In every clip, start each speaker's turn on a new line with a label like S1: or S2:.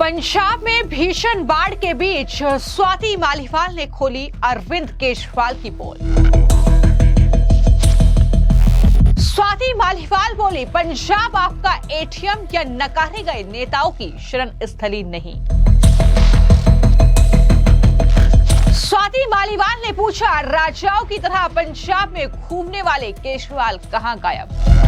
S1: पंजाब में भीषण बाढ़ के बीच स्वाति मालीवाल ने खोली अरविंद केजरीवाल की पोल। स्वाति मालीवाल बोली, पंजाब आपका एटीएम या नकारे गए नेताओं की शरण स्थली नहीं। स्वाति मालीवाल ने पूछा, राजाओं की तरह पंजाब में घूमने वाले केजरीवाल कहां गायब।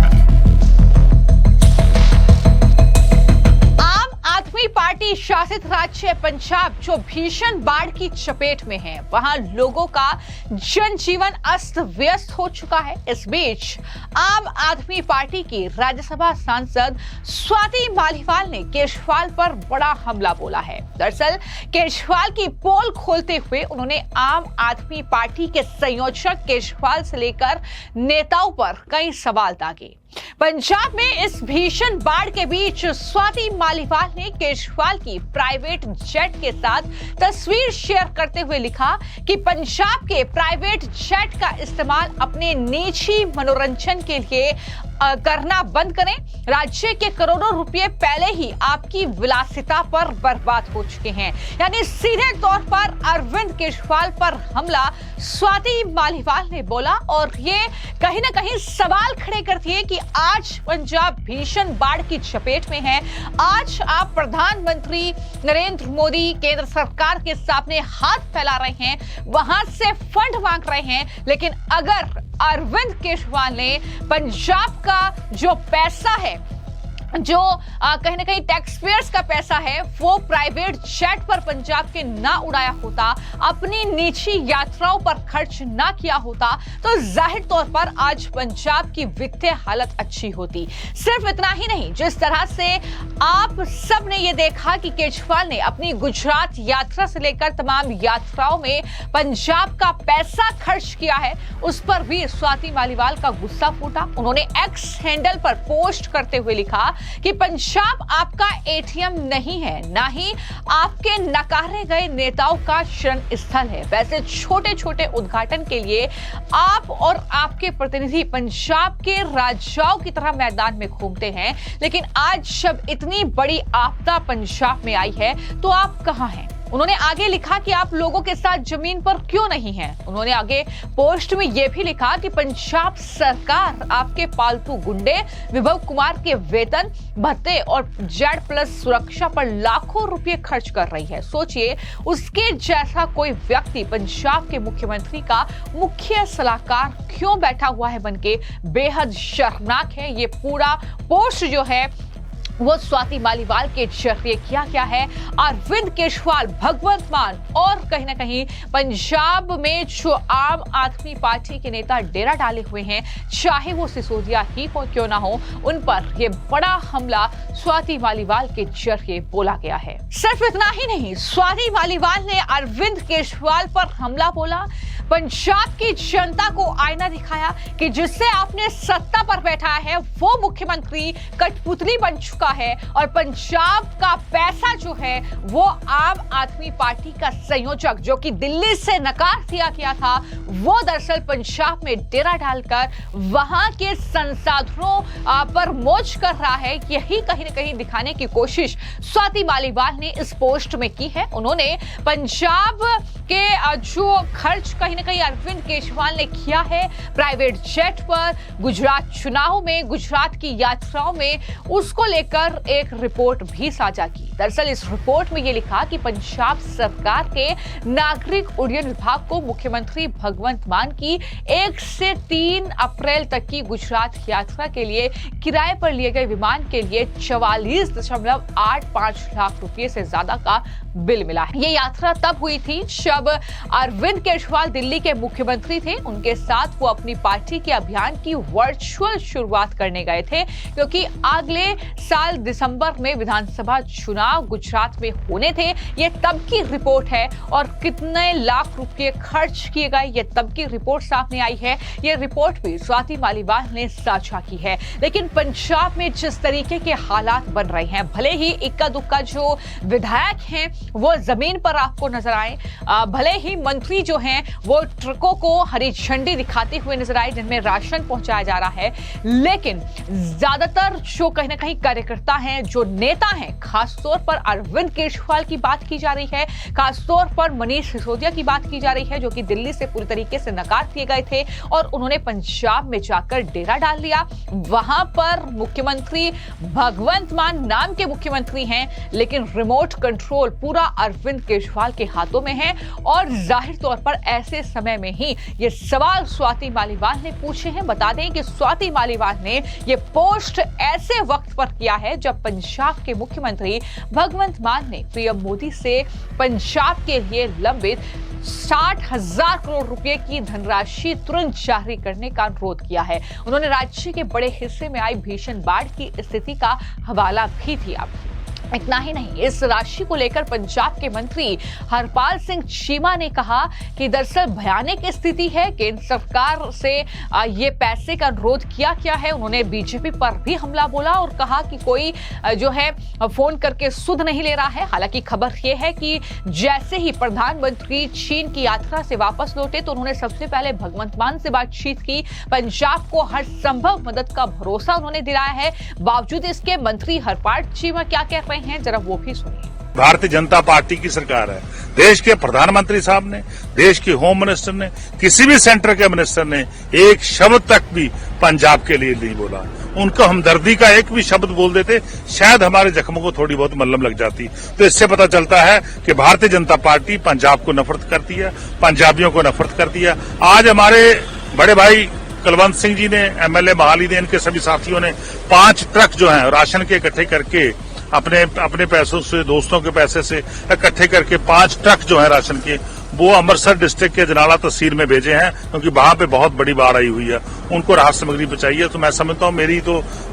S1: आदमी पार्टी शासित राज्य पंजाब जो भीषण बाढ़ की चपेट में है, वहां लोगों का जनजीवन अस्त व्यस्त हो चुका है। इस बीच आम आदमी पार्टी की राज्यसभा सांसद स्वाति मालीवाल ने केजरीवाल पर बड़ा हमला बोला है। दरअसल केजरीवाल की पोल खोलते हुए उन्होंने आम आदमी पार्टी के संयोजक केजरीवाल से लेकर नेताओं पर कई सवाल दागे। पंजाब में इस भीषण बाढ़ के बीच स्वाति मालीवाल ने केजरीवाल की प्राइवेट जेट के साथ तस्वीर शेयर करते हुए लिखा कि पंजाब के प्राइवेट जेट का इस्तेमाल अपने निजी मनोरंजन के लिए करना बंद करें। राज्य के करोड़ों रुपए पहले ही आपकी विलासिता पर बर्बाद हो चुके हैं। यानी सीधे तौर पर अरविंद केजरीवाल पर हमला स्वाति मालीवाल ने बोला और ये कहीं ना कहीं सवाल खड़े करती है कि आज पंजाब भीषण बाढ़ की चपेट में है। आज आप प्रधानमंत्री नरेंद्र मोदी केंद्र सरकार के सामने हाथ फैला रहे हैं, वहां से फंड मांग रहे हैं, लेकिन अगर अरविंद केजरीवाल ने पंजाब का जो पैसा है, जो कहीं ना कहीं टैक्स पेयर्स का पैसा है, वो प्राइवेट जेट पर पंजाब के ना उड़ाया होता, अपनी निजी यात्राओं पर खर्च ना किया होता, तो जाहिर तौर पर आज पंजाब की वित्तीय हालत अच्छी होती। सिर्फ इतना ही नहीं, जिस तरह से आप सब ने ये देखा कि केजरीवाल ने अपनी गुजरात यात्रा से लेकर तमाम यात्राओं में पंजाब का पैसा खर्च किया है, उस पर भी स्वाति मालीवाल का गुस्सा फूटा। उन्होंने एक्स हैंडल पर पोस्ट करते हुए लिखा कि पंजाब आपका एटीएम नहीं है, ना ही आपके नकारे गए नेताओं का शरण स्थल है। वैसे छोटे छोटे उद्घाटन के लिए आप और आपके प्रतिनिधि पंजाब के राजाओं की तरह मैदान में घूमते हैं, लेकिन आज जब इतनी बड़ी आपदा पंजाब में आई है तो आप कहां हैं। उन्होंने आगे लिखा कि आप लोगों के साथ जमीन पर क्यों नहीं हैं। उन्होंने आगे पोस्ट में यह भी लिखा कि पंजाब सरकार आपके पालतू गुंडे विभव कुमार के वेतन भत्ते और जेड प्लस सुरक्षा पर लाखों रुपए खर्च कर रही है। सोचिए, उसके जैसा कोई व्यक्ति पंजाब के मुख्यमंत्री का मुख्य सलाहकार क्यों बैठा हुआ है बनके, बेहद शर्मनाक है। ये पूरा पोस्ट जो है वो स्वाति मालीवाल के जरिए किया गया है। अरविंद केजरीवाल भगवंत मान और कहीं ना कहीं पंजाब में जो आम आदमी पार्टी के नेता डेरा डाले हुए हैं, चाहे वो सिसोदिया ही क्यों ना हो, उन पर यह बड़ा हमला स्वाति मालीवाल के जरिए बोला गया है। सिर्फ इतना ही नहीं, स्वाति मालीवाल ने अरविंद केजरीवाल पर हमला बोला, पंजाब की जनता को आईना दिखाया कि जिससे आपने सत्ता पर बैठाया है वो मुख्यमंत्री कठपुतली बन चुका है और पंजाब का पैसा जो है वो आम आदमी पार्टी का संयोजक जो कि दिल्ली से नकार दिया गया था, वो दरअसल पंजाब में डेरा डालकर वहां के संसाधनों पर मौज कर रहा है। यही कहीं ना कहीं दिखाने की कोशिश स्वाति मालीवाल ने इस पोस्ट में की है। उन्होंने पंजाब के जो खर्च कहीं ना कहीं अरविंद केजरीवाल ने किया है प्राइवेट जेट पर, गुजरात चुनाव में, गुजरात की यात्राओं में, उसको लेकर एक रिपोर्ट भी साझा की। दरअसल इस रिपोर्ट में यह लिखा कि पंजाब सरकार के नागरिक उड्डयन विभाग को मुख्यमंत्री भगवंत मान की 1 से 3 अप्रैल तक की गुजरात यात्रा के लिए किराए पर लिए गए विमान के लिए 44.85 लाख रुपए से ज्यादा का बिल मिला है। ये यात्रा तब हुई थी जब अरविंद केजरीवाल दिल्ली के मुख्यमंत्री थे। उनके साथ वो अपनी पार्टी के अभियान की वर्चुअल शुरुआत करने गए थे, क्योंकि अगले साल दिसंबर में विधानसभा चुनाव गुजरात में होने थे। ये तब की रिपोर्ट है और कितने लाख रुपए खर्च किए गए ये तब की रिपोर्ट सामने आई है। ये रिपोर्ट भी स्वाति मालीवाल ने साझा की है। लेकिन पंजाब में जिस तरीके के हालात बन रहे हैं, भले ही इक्का दुक्का जो विधायक हैं वो जमीन पर आपको नजर आए, भले ही मंत्री जो हैं वो ट्रकों को हरी झंडी दिखाते हुए नजर आए जिनमें राशन पहुंचाया जा रहा है, लेकिन ज्यादातर जो कहीं ना कहीं कार्यकर्ता हैं, जो नेता हैं, खासतौर पर अरविंद केजरीवाल की बात की जा रही है, खासतौर पर मनीष सिसोदिया की बात की जा रही है, जो कि दिल्ली से पूरी तरीके से नकार दिए गए थे और उन्होंने पंजाब में जाकर डेरा डाल लिया। वहां पर मुख्यमंत्री भगवंत मान नाम के मुख्यमंत्री हैं, लेकिन रिमोट कंट्रोल पूरा अरविंद केजरीवाल के हाथों में है। और जाहिर तौर पर ऐसे समय में ही ये सवाल स्वाति मालीवाल ने पूछे हैं। बता दें कि स्वाति मालीवाल ने ये पोस्ट ऐसे वक्त पर किया है जब पंजाब के मुख्यमंत्री भगवंत मान ने पीएम मोदी से पंजाब के लिए लंबित 60,000 करोड़ रुपए की धनराशि तुरंत जारी करने का अनुरोध किया है। उन्होंने राज्य के बड़े हिस्से में आई भीषण बाढ़ की स्थिति का हवाला भी दिया। इतना ही नहीं, इस राशि को लेकर पंजाब के मंत्री हरपाल सिंह चीमा ने कहा कि दरअसल भयानक स्थिति है, केंद्र सरकार से ये पैसे का अनुरोध किया गया है। उन्होंने बीजेपी पर भी हमला बोला और कहा कि कोई जो है फोन करके सुध नहीं ले रहा है। हालांकि खबर यह है कि जैसे ही प्रधानमंत्री चीन की यात्रा से वापस लौटे तो उन्होंने सबसे पहले भगवंत मान से बातचीत की, पंजाब को हर संभव मदद का भरोसा उन्होंने दिलाया है। बावजूद इसके मंत्री हरपाल चीमा क्या कह रहे हैं, जरा वो भी सुनिए।
S2: भारतीय जनता पार्टी की सरकार है। देश के प्रधानमंत्री साहब ने, देश के होम मिनिस्टर ने, किसी भी सेंटर के मिनिस्टर ने एक शब्द तक भी पंजाब के लिए नहीं बोला। उनको हमदर्दी का एक भी शब्द बोल देते, शायद हमारे जख्मों को थोड़ी बहुत मल्लम लग जाती। तो इससे पता चलता है कि भारतीय जनता पार्टी पंजाब को नफरत करती है, पंजाबियों को नफरत करती है। आज हमारे बड़े भाई कुलवंत सिंह जी ने, एमएलए महाली ने, इनके सभी साथियों ने 5 ट्रक जो है राशन के इकट्ठे करके अपने पैसों से, दोस्तों के पैसे से इकट्ठे करके 5 ट्रक जो है राशन के, वो अमृतसर डिस्ट्रिक्ट के जनाला तहसील में भेजे हैं, क्योंकि वहां पे बहुत बड़ी बाढ़ आई हुई है। उनको राहत सामग्री चाहिए। तो मैं समझता हूँ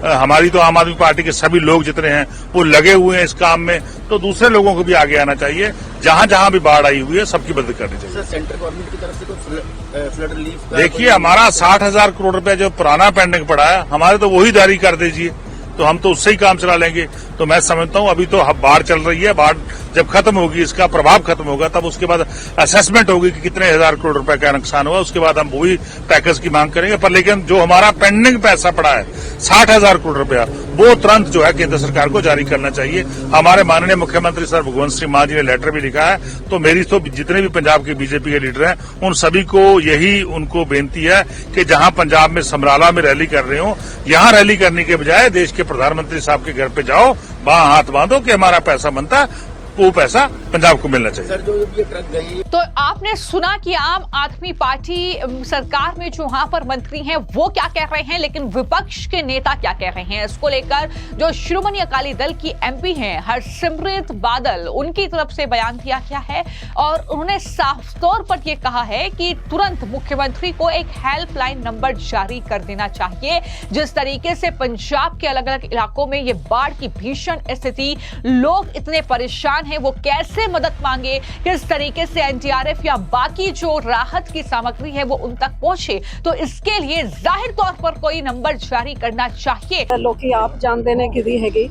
S2: हमारी तो आम आदमी पार्टी के सभी लोग जितने हैं वो लगे हुए हैं इस काम में, तो दूसरे लोगों को भी आगे आना चाहिए। जहां जहां भी बाढ़ आई हुई है सबकी मदद करनी चाहिए।
S3: सेंट्रल गवर्नमेंट की तरफ से कोई फ्लड रिलीफ,
S2: देखिए हमारा 60,000 करोड़ रुपया जो पुराना पेंडिंग पड़ा है, हमारे तो वही जारी कर दीजिए, तो हम तो उससे ही काम चला लेंगे। तो मैं समझता हूं अभी तो बाढ़ चल रही है, बाढ़ जब खत्म होगी, इसका प्रभाव खत्म होगा, तब उसके बाद असेसमेंट होगी कि कितने हजार करोड़ रुपए का नुकसान हुआ, उसके बाद हम वही पैकेज की मांग करेंगे। पर लेकिन जो हमारा पेंडिंग पैसा पड़ा है 60,000 करोड़ रुपया, वो तुरंत जो है केंद्र सरकार को जारी करना चाहिए। हमारे माननीय मुख्यमंत्री सर भगवंत सिंह मान जी ने लेटर भी लिखा है। तो मेरी तो जितने भी पंजाब के बीजेपी के लीडर हैं उन सभी को यही उनको बेनती है कि जहां पंजाब में समराला में रैली कर रहे हो, यहां रैली करने के बजाय देश के प्रधानमंत्री साहब के घर पे जाओ, वहां हाथ बांधो कि हमारा पैसा बनता है, वो पैसा पंजाब को मिलना चाहिए।
S3: सर, जो ये ट्रक गई,
S1: तो आपने सुना कि आम आदमी पार्टी सरकार में जो वहां पर मंत्री हैं वो क्या कह रहे हैं, लेकिन विपक्ष के नेता क्या कह रहे हैं इसको लेकर जो श्रोमणी अकाली दल की एमपी हैं हरसिमरत बादल, उनकी तरफ से बयान दिया गया है और उन्होंने साफ तौर पर यह कहा है कि तुरंत मुख्यमंत्री को एक हेल्पलाइन नंबर जारी कर देना चाहिए। जिस तरीके से पंजाब के अलग अलग इलाकों में ये बाढ़ की भीषण स्थिति, लोग इतने परेशान है, वो कैसे मदद मांगे, किस तरीके से एनडीआरएफ या बाकी जो राहत की सामग्री है वो उन तक पहुंचे, तो इसके लिए जाहिर तौर पर कोई नंबर जारी करना चाहिए।
S4: लोकी आप जानते ने कि हैगी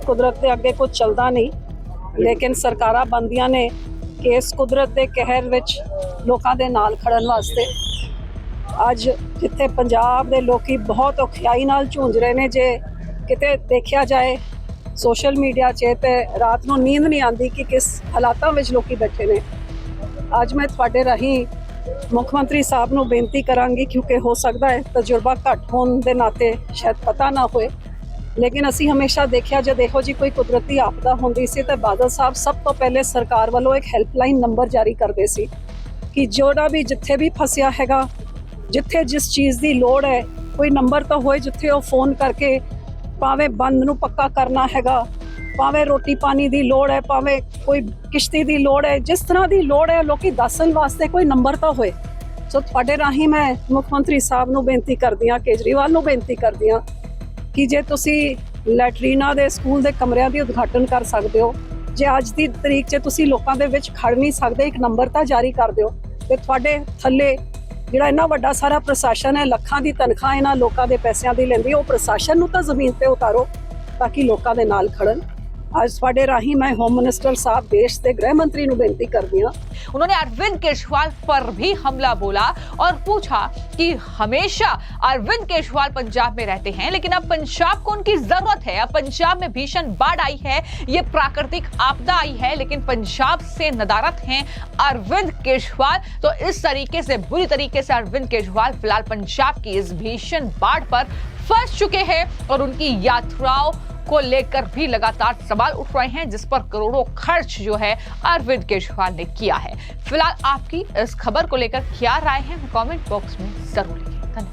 S4: कुदरत के अगे कुछ चलता नहीं, लेकिन सरकारां बनदियां ने कि इस कुदरत के कहर विच लोकां दे नाल खड़न वास्ते। अज जिथे पंजाब दे लोकी बहुत औखियाई नाल झूंझ रहे ने, जे किते देखिया जाए सोशल मीडिया 'च ते रात नूं नींद नहीं आती कि किस हालातां विच लोकी बैठे ने। अज मैं तुहाडे राहीं मुख मंत्री साहब नूं बेनती करांगी, क्योंकि हो सकता है तजुर्बा घट होने के नाते शायद पता ना होए, लेकिन असी हमेशा देखिया जब इहो जी कोई कुदरती आपदा होंदी सी तो बादल साहब सब तो पहले सरकार वालों एक हेल्पलाइन नंबर जारी करते सी कि जोड़ा भी जिथे भी फसिया हैगा, जिथे जिस चीज़ की लोड़ है, कोई नंबर तो होए जिथे वो फोन करके भावें बंद नूं पक्का करना हैगा, भावें रोटी पानी की लोड़ है, भावें कोई किश्ती की लोड़ है, जिस तरह की लोड़ है लोकी दसन वास्ते कोई नंबर तो होए। सो तुहाडे राहीं मैं मुख्यमंत्री साहब नूं बेनती करदी हां, केजरीवाल नूं बेनती करदी हां कि जे तुसी लैटरीना दे स्कूल दे कमरिਆਂ ਦੀ उद्घाटन कर सकते हो, जे अज की तरीक 'ਚ तुसी लोकां दे विच खड़ नहीं सकते, एक नंबर तो जारी कर दिओ ते तुहाडे थल्ले ਜਿਹੜਾ ਇੰਨਾ ਵੱਡਾ ਸਾਰਾ ਪ੍ਰਸ਼ਾਸਨ ਹੈ, ਲੱਖਾਂ ਦੀ ਤਨਖਾਹ ਇਹਨਾਂ ਲੋਕਾਂ ਦੇ ਪੈਸਿਆਂ ਦੀ ਲੈਂਦੀ, ਉਹ ਪ੍ਰਸ਼ਾਸਨ ਨੂੰ ਤਾਂ ਜ਼ਮੀਨ ਤੇ ਉਤਾਰੋ ਤਾਂ ਕਿ ਲੋਕਾਂ ਦੇ ਨਾਲ ਖੜਨ। ਅੱਜ ਤੁਹਾਡੇ ਰਾਹੀਂ मैं होम मिनिस्टर साहब देश के गृह मंत्री ਨੂੰ ਬੇਨਤੀ ਕਰਦੀ ਹਾਂ।
S1: उन्होंने अरविंद केजरीवाल पर भी हमला बोला और पूछा कि हमेशा अरविंद केजरीवाल पंजाब में रहते हैं, लेकिन अब पंजाब को उनकी जरूरत है। अब पंजाब में भीषण बाढ़ आई है, ये प्राकृतिक आपदा आई है, लेकिन पंजाब से नदारत हैं अरविंद केजरीवाल। तो इस तरीके से बुरी तरीके से अरविंद केजरीवाल फिलहाल पंजाब की इस भीषण बाढ़ पर फंस चुके हैं और उनकी यात्राओं को लेकर भी लगातार सवाल उठ रहे हैं, जिस पर करोड़ों खर्च जो है अरविंद केजरीवाल ने किया है। फिलहाल आपकी इस खबर को लेकर क्या राय है, कमेंट बॉक्स में जरूर लिखिए।